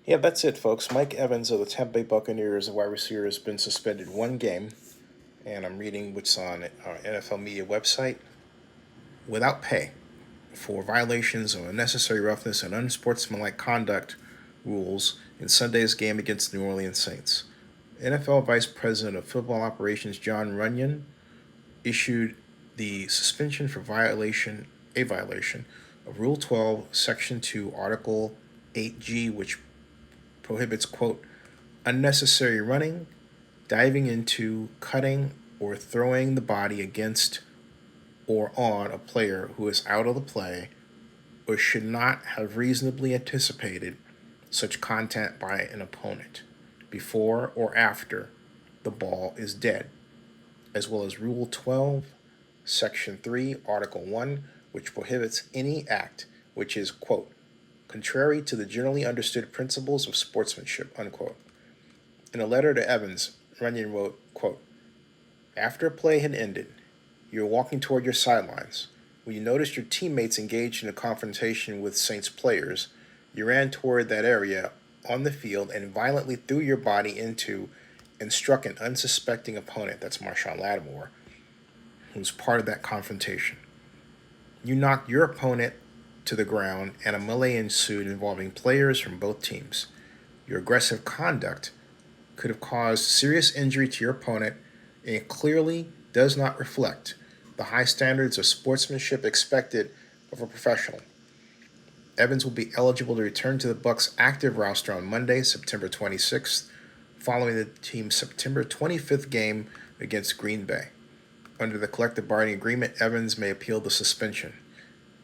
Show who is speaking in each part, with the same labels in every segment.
Speaker 1: Yeah, that's it, folks. Mike Evans of the Tampa Bay Buccaneers, a wide receiver, has been suspended one game, and I'm reading what's on our NFL media website, without pay for violations of unnecessary roughness and unsportsmanlike conduct rules in Sunday's game against the New Orleans Saints. NFL Vice President of Football Operations John Runyon issued the suspension for violation of Rule 12, Section 2, Article 8G, which prohibits, quote, unnecessary running, diving into, cutting, or throwing the body against or on a player who is out of the play or should not have reasonably anticipated such contact by an opponent before or after the ball is dead, as well as Rule 12, Section 3, Article 1, which prohibits any act which is, quote, contrary to the generally understood principles of sportsmanship, unquote. In a letter to Evans, Runyon wrote, quote, after a play had ended, you were walking toward your sidelines. When you noticed your teammates engaged in a confrontation with Saints players, you ran toward that area on the field and violently threw your body into and struck an unsuspecting opponent, that's Marshon Lattimore, who was part of that confrontation. You knocked your opponent to the ground and a melee ensued involving players from both teams. Your aggressive conduct could have caused serious injury to your opponent, and it clearly does not reflect the high standards of sportsmanship expected of a professional. Evans will be eligible to return to the Bucs' active roster on Monday, September 26th, following the team's September 25th game against Green Bay. Under the collective bargaining agreement, Evans may appeal the suspension.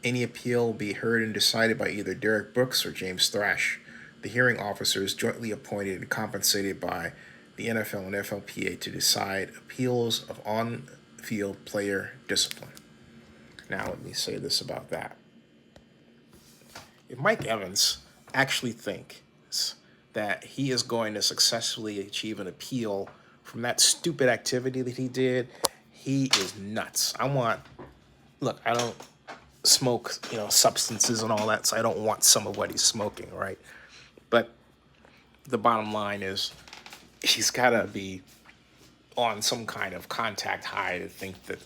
Speaker 1: Any appeal will be heard and decided by either Derek Brooks or James Thrash, the hearing officers jointly appointed and compensated by the NFL and FLPA to decide appeals of on-field player discipline. Now, let me say this about that. If Mike Evans actually thinks that he is going to successfully achieve an appeal from that stupid activity that he did, he is nuts. Look, I don't smoke, substances and all that, so I don't want some of what he's smoking, right? But the bottom line is he's got to be on some kind of contact high to think that,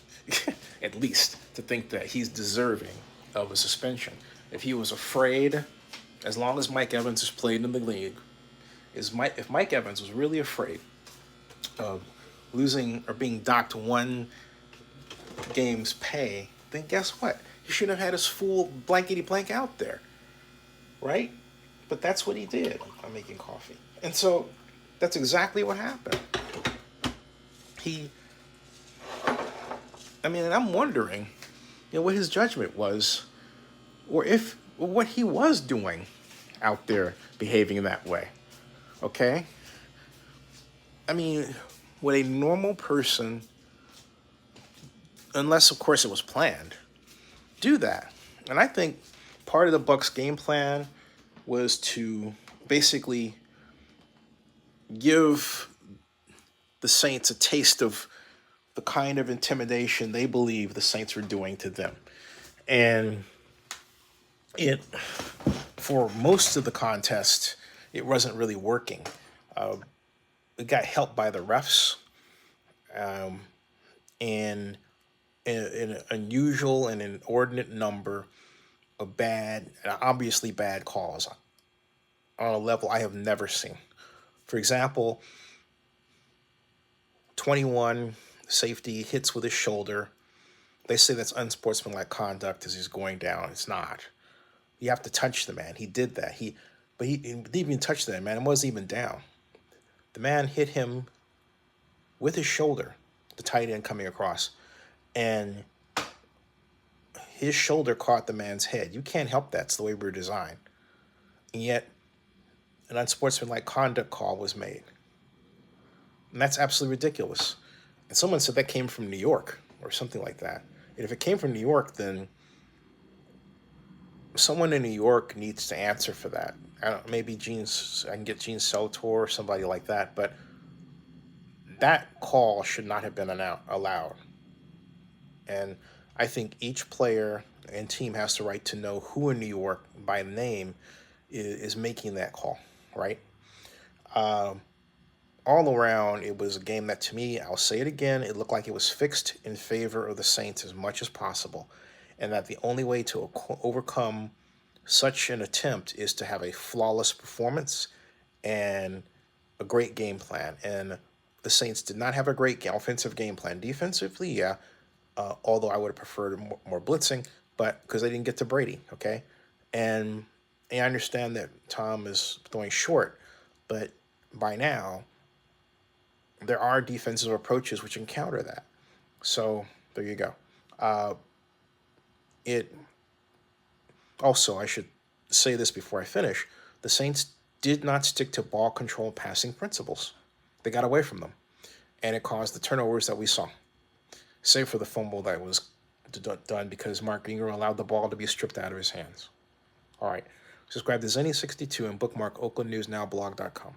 Speaker 1: at least to think that he's deserving of a suspension. If he was afraid, as long as Mike Evans has played in the league, if Mike Evans was really afraid of losing or being docked one game's pay, then guess what? He should have had his full blankety blank out there, right? But that's what he did. I'm making coffee. And so that's exactly what happened. He, and I'm wondering, what his judgment was, or what he was doing out there behaving that way. Okay? Would a normal person, unless of course it was planned, do that? And I think part of the Bucs game plan was to basically give the Saints a taste of the kind of intimidation they believe the Saints were doing to them. And for most of the contest, it wasn't really working. It got helped by the refs, and an unusual and inordinate number of obviously bad calls on a level I have never seen. For example, 21 safety hits with his shoulder. They say that's unsportsmanlike conduct as he's going down. It's not. You have to touch the man. He did that. He didn't even touch that man. It wasn't even down. The man hit him with his shoulder, the tight end coming across, and his shoulder caught the man's head. You can't help that. It's the way we're designed. And yet, an unsportsmanlike conduct call was made. And that's absolutely ridiculous. And someone said that came from New York or something like that. And if it came from New York, then someone in New York needs to answer for that. Maybe I can get Gene Sotor or somebody like that, but that call should not have been allowed. And I think each player and team has the right to know who in New York by name is making that call. right? All around, it was a game that, to me, I'll say it again, it looked like it was fixed in favor of the Saints as much as possible, and that the only way to overcome such an attempt is to have a flawless performance and a great game plan. And the Saints did not have a great offensive game plan. Defensively, yeah, although I would have preferred more blitzing, but because they didn't get to Brady, okay? And, and I understand that Tom is throwing short, but by now, there are defensive approaches which encounter that. So there you go. It also, I should say this before I finish, the Saints did not stick to ball control passing principles. They got away from them, and it caused the turnovers that we saw, save for the fumble that was done because Mark Ingram allowed the ball to be stripped out of his hands. All right. Subscribe to Zenny62 and bookmark oaklandnewsnowblog.com.